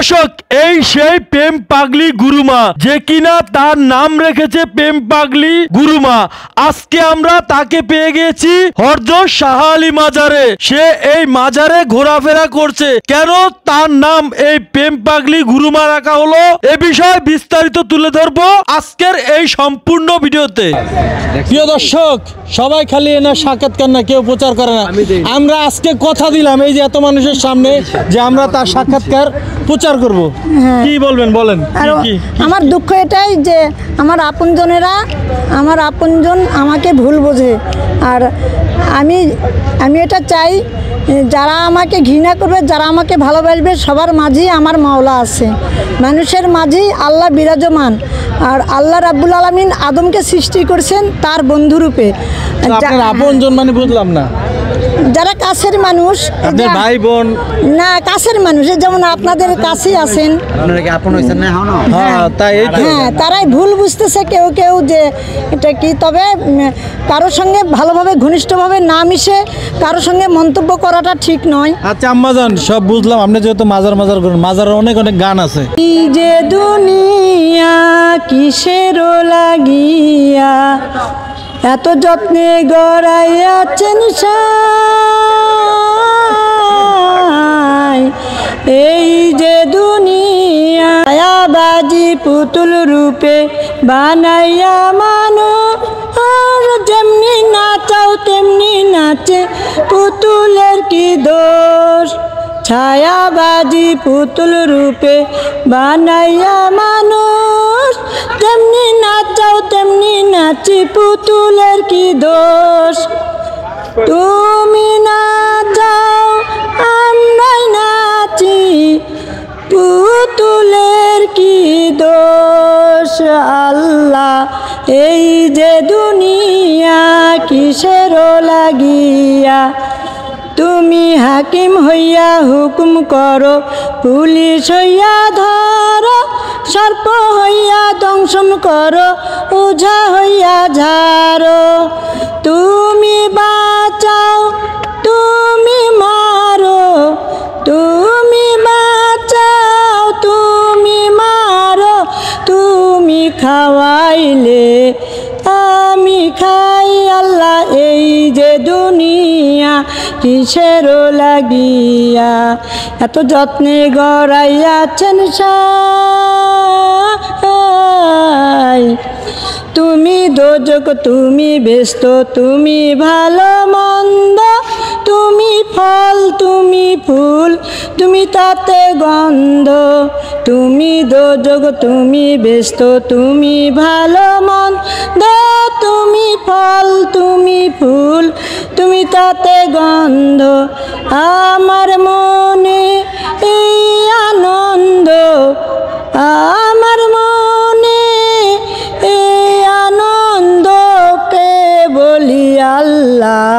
দর্শক, এই সেই প্রেম পাগলি গুরুমা, যে কিনা তার নাম রেখেছে প্রেম পাগলি গুরুমা। আজকে আমরা তাকে পেয়ে গেছি হরজত শাহ আলী মাজারে। সে এই মাজারে ঘোরাফেরা করছে। কেন তার নাম এই প্রেম পাগলি গুরুমা রাখা হলো, এ বিষয়ে বিস্তারিত তুলে ধরবো আজকের এই সম্পূর্ণ ভিডিওতে। প্রিয় দর্শক, সবাই খালি এনার সাক্ষাৎকার না, কেউ প্রচার করে না। আমরা আজকে কথা দিলাম এই যে এত মানুষের সামনে যে আমরা তার সাক্ষাৎকার প্রচার করব। কি বলবেন, বলেন। আমার দুঃখ এটাই যে আমার আপনজন আমাকে ভুল বোঝে। আর আমি এটা চাই, যারা আমাকে ঘৃণা করবে, যারা আমাকে ভালোবাসবে, সবার মাঝেই আমার মাওলা আছে। মানুষের মাঝেই আল্লাহ বিরাজমান। আর আল্লাহ রাব্বুল আলামিন আদমকে সৃষ্টি করেছেন তার বন্ধুরূপে। আপনজন মানে বুঝলাম না। যারা কাছের মানুষ, ভাই বোন না, কাছের মানুষ, যেমন আপনাদের কাছেই আছেন, হ্যাঁ, তারাই ভুল বুঝতেছে কেউ কেউ যে এটা কি। তবে কারোর সঙ্গে ভালোভাবে ঘনিষ্ঠভাবে না মিশে কারোর সঙ্গে মন্তব্য করাটা ঠিক নয়। আচ্ছা আম্মাজান, সব বুঝলাম। আপনি যেহেতু মাজার করেন, মাজারের অনেক গান আছে। এই যে দুনিয়া কিসের লাগিয়া এত যত্নে গড়াইয়াছেন সাই, এই যে দুনিয়া বাজি পুতুল রূপে বানাইয়া মানো, আর যেমনি নাচাও তেমনি নাচে, পুতুলের কি দোষ। ছায়াবাজি পুতুল রূপে বানাইয়া মানুষ, তেমনি নাচাও তেমনি নাচি, পুতুলের কি দোষ। তুমি নাচাও আমরাই নাচি, পুতুলের কি দোষ। আল্লাহ, এই যে দুনিয়া কিসের লাগিয়া, তুমি হাকিম হইয়া হুকুম করো, পুলিশ হইয়া ধরো, সর্প হইয়া দংশন করো, ওঝা হইয়া ঝাড়ো। তুমি বাঁচাও তুমি মারো, তুমি বাঁচাও তুমি মারো, তুমি খাওয়াইলে আমি খাই। আল্লাহ, এই যে দুনিয়া কিসের লাগিয়া এত যত্নে গড়াইয়াছেন সাই। তুমি দোজক তুমি ব্যস্ত, তুমি ভালো মন্দ, তুমি ফল তুমি ফুল, তুমি তাতে গন্ধ। তুমি দোজক তুমি ব্যস্ত, তুমি ভালো মন্দ, তুমি ফল তুমি ফুল, তুমি তাতে গন্ধ। আমার মনে এই আনন্দ, আমার মনে এই আনন্দ, কে বলি আল্লাহ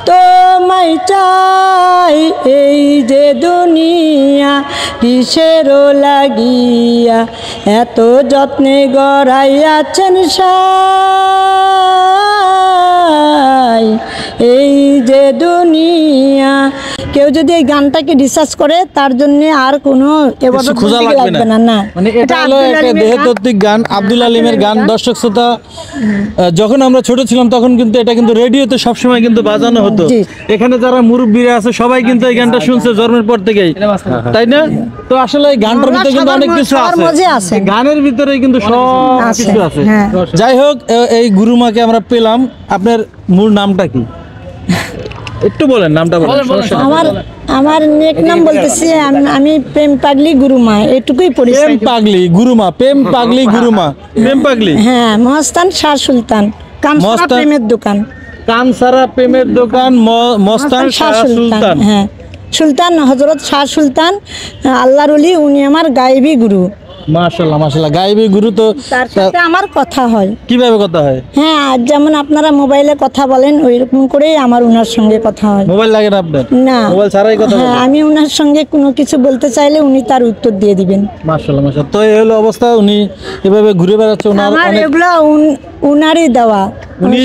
তোমায় চাই। এই যে দুনিয়া কিসের লাগিয়া এত যত্নে গড়াইয়াছেন সাই, এই যে দুনিয়া। কেউ যদি এই গানটাকে রিসার্চ করে তার জন্য আর কোনো খোঁজা লাগবে না। মানে এটা হলো একটা দেহতাত্ত্বিক গান, আব্দুল আলিমের গান। দর্শক শ্রোতা, যখন আমরা ছোট ছিলাম তখন কিন্তু এটা কিন্তু রেডিওতে সবসময় কিন্তু বাজানো হতো। এখানে যারা মুরব্বীরা আছে সবাই কিন্তু এই গানটা শুনছে জন্মের পর থেকেই, তাই না? তো আসলে এই গানটার ভিতরে কিন্তু অনেক কিছু আছে, গানের ভিতরে কিন্তু সব কিছু আছে। যাই হোক, এই গুরুমাকে আমরা পেলাম। আপনার মূল নামটা কি একটু বলেন, নামটা বলেন। আমার নেক নাম বলতেছি, আমি প্রেম পাগলি গুরুমা, এটুকুই পরিচয়। প্রেম পাগলি গুরুমা, প্রেম পাগলি গুরুমা, প্রেম পাগলি। হ্যাঁ, মস্তান শাহ সুলতান, কামসারা প্রেমের দোকান, কামসারা প্রেমের দোকান, মস্তান শাহ সুলতান। হ্যাঁ, সুলতান হযরত শাহ সুলতান আল্লাহর ওলি, উনি আমার গায়েবী গুরু। মাশাআল্লাহ মাশাআল্লাহ, গায়েবী গুরু। তো তার সাথে আমার কথা হয়। কিভাবে কথা হয়? হ্যাঁ, যেমন আপনারা মোবাইলে কথা বলেন ওই রকম করেই আমার ওনার সঙ্গে কথা হয়। মোবাইল লাগে না আপনার? না, মোবাইল ছাড়াই কথা বলেন? হ্যাঁ, আমি ওনার সঙ্গে কোনো কিছু বলতে চাইলে উনি তার উত্তর দিয়ে দিবেন। মাশাআল্লাহ মাশাআল্লাহ। তো এই হলো অবস্থা, উনি এভাবে ঘুরে বেড়াচ্ছে। আমার এগুলা উনারই দেওয়া,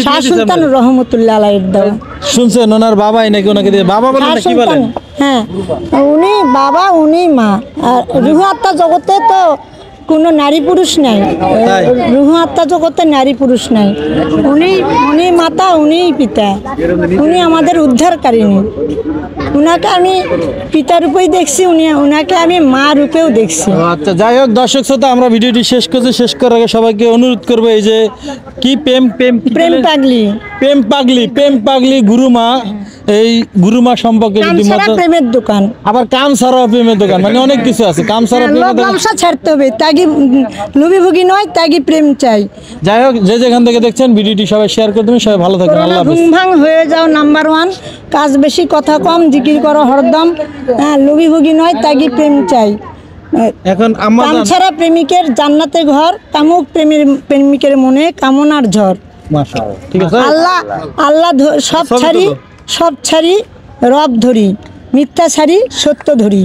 শাহ সুলতান রহমতুল্লাহ আলাইহির দেওয়া। শুনছেন ওনার বাবাই নাকি ওনাকে দিয়ে বাবা বলেন না কি বলেন? হ্যাঁ, উনি বাবা উনি মা। আর রুহ আত্মা জগতে তো কোনো নারী পুরুষ নাই, তাই? রুহ আত্মা জগতে নারী পুরুষ নাই। উনি মাতা উনি পিতা, উনি আমাদের উদ্ধারকারিণী। উনাকে আমি পিতা রূপেই দেখছি, উনাকে আমি মা রূপেও দেখছি। আচ্ছা, যাই হোক দর্শক শ্রোতা, আমরা ভিডিওটি শেষ করছি। শেষ করার আগে সবাইকে অনুরোধ করবো, এই যে কি প্রেম প্রেম কি প্রেম বলে? পাগলি, প্রেম পাগলি গুরুমা, এই গুরুমা সম্পর্কে যদি কামছাড়া প্রেমের দোকান। আবার কাম ছাড়া প্রেমের দোকান, মানে অনেক কিছু আছে। কাম ছাড়া প্রেমের লোভ দোকান। লালসা ছাড়তে হবে, তাগি লোভীভোগী নয়, তাগি প্রেম চাই। যাই হোক, যে যেখান থেকে দেখছেন ভিডিওটি সবাই শেয়ার করে দেবেন। সবাই ভালো থাকবেন, করোনা আল্লাহ হাফেজ। ঘুম ভাঙ হয়ে যাও নাম্বার 1, কাজ বেশি কথা কম, জিকির করো হরদম। হ্যাঁ, লোভীভোগী নয়, তাগি প্রেম চাই। এখন আমার কামছাড়া প্রেমিকের জান্নাতে ঘর, কামুক প্রেমিকের মনে কামনার ঝড়। মাশাআল্লাহ, ঠিক আছে। আল্লাহ সব ছাড়ি রব ধরি, মিথ্যা ছাড়ি সত্য ধরি।